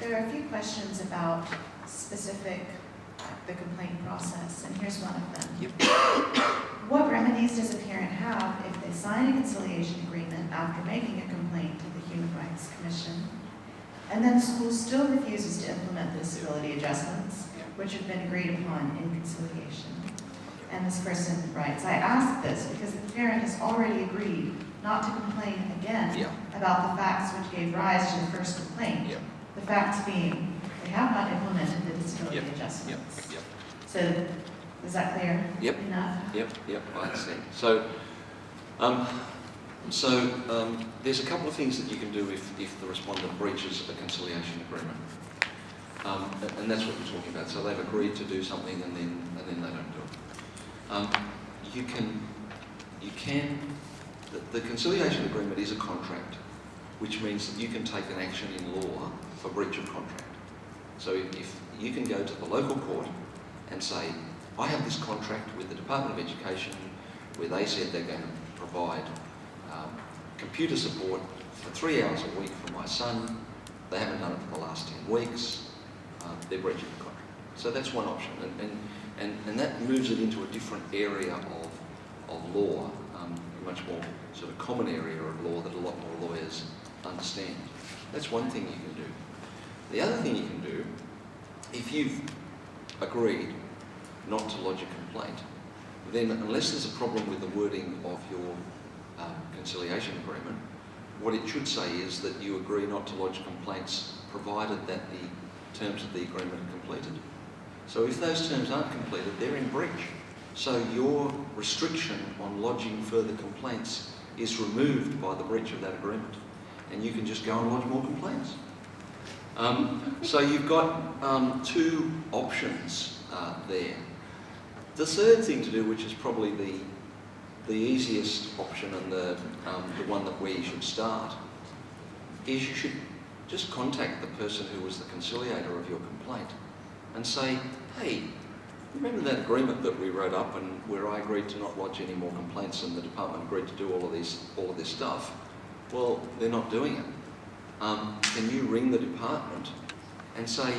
there are a few questions about specific, the complaint process, and here's one of them. Yep. What remedies does a parent have if they sign a conciliation agreement after making a complaint to the Human Rights Commission, and then the school still refuses to implement the disability adjustments, which have been agreed upon in conciliation? And this person writes, I ask this because the parent has already agreed not to complain again about the facts which gave rise to the first complaint. The facts being, they have not implemented the disability adjustments. So, is that clear enough? Yep, I understand. So, there's a couple of things that you can do if the respondent breaches a conciliation agreement. And that's what we're talking about. So they've agreed to do something and then they don't do it. The conciliation agreement is a contract, which means that you can take an action in law for breach of contract. So if you can go to the local court and say, I have this contract with the Department of Education where they said they're going to provide computer support for 3 hours a week for my son. They haven't done it for the last 10 weeks. They're breaching the contract. So that's one option. And that moves it into a different area of law, a much more sort of common area of law that a lot more lawyers understand. That's one thing you can do. The other thing you can do, if you've agreed not to lodge a complaint, then unless there's a problem with the wording of your conciliation agreement, what it should say is that you agree not to lodge complaints provided that the terms of the agreement are completed. So if those terms aren't completed, they're in breach. So your restriction on lodging further complaints is removed by the breach of that agreement. And you can just go and lodge more complaints. So you've got two options there. The third thing to do, which is probably the easiest option and the one that where you should start, is you should just contact the person who was the conciliator of your complaint and say, hey, remember that agreement that we wrote up and where I agreed to not lodge any more complaints and the department agreed to do all of this stuff? Well, they're not doing it. Can you ring the department and say,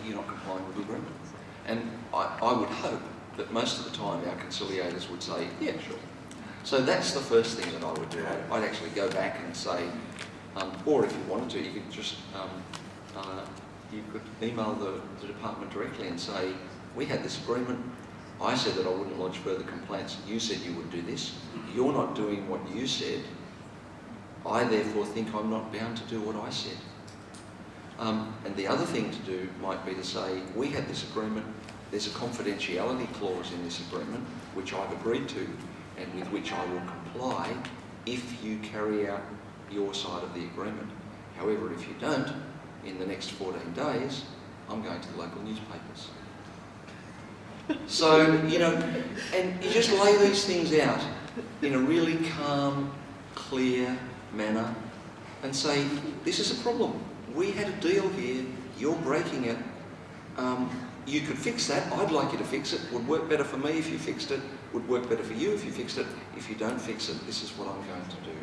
you're not complying with the agreement? And I would hope that most of the time our conciliators would say, yeah, sure. So that's the first thing that I would do. I'd actually go back and say, or if you wanted to, you could just you could email the department directly and say, we had this agreement, I said that I wouldn't lodge further complaints, you said you would do this, you're not doing what you said, I therefore think I'm not bound to do what I said. And the other thing to do might be to say, we had this agreement, there's a confidentiality clause in this agreement, which I've agreed to, and with which I will comply if you carry out your side of the agreement. However, if you don't, in the next 14 days, I'm going to the local newspapers. So, and you just lay these things out in a really calm, clear manner and say, this is a problem. We had a deal here, you're breaking it. You could fix that, I'd like you to fix it. Would work better for me if you fixed it, would work better for you if you fixed it. If you don't fix it, this is what I'm going to do.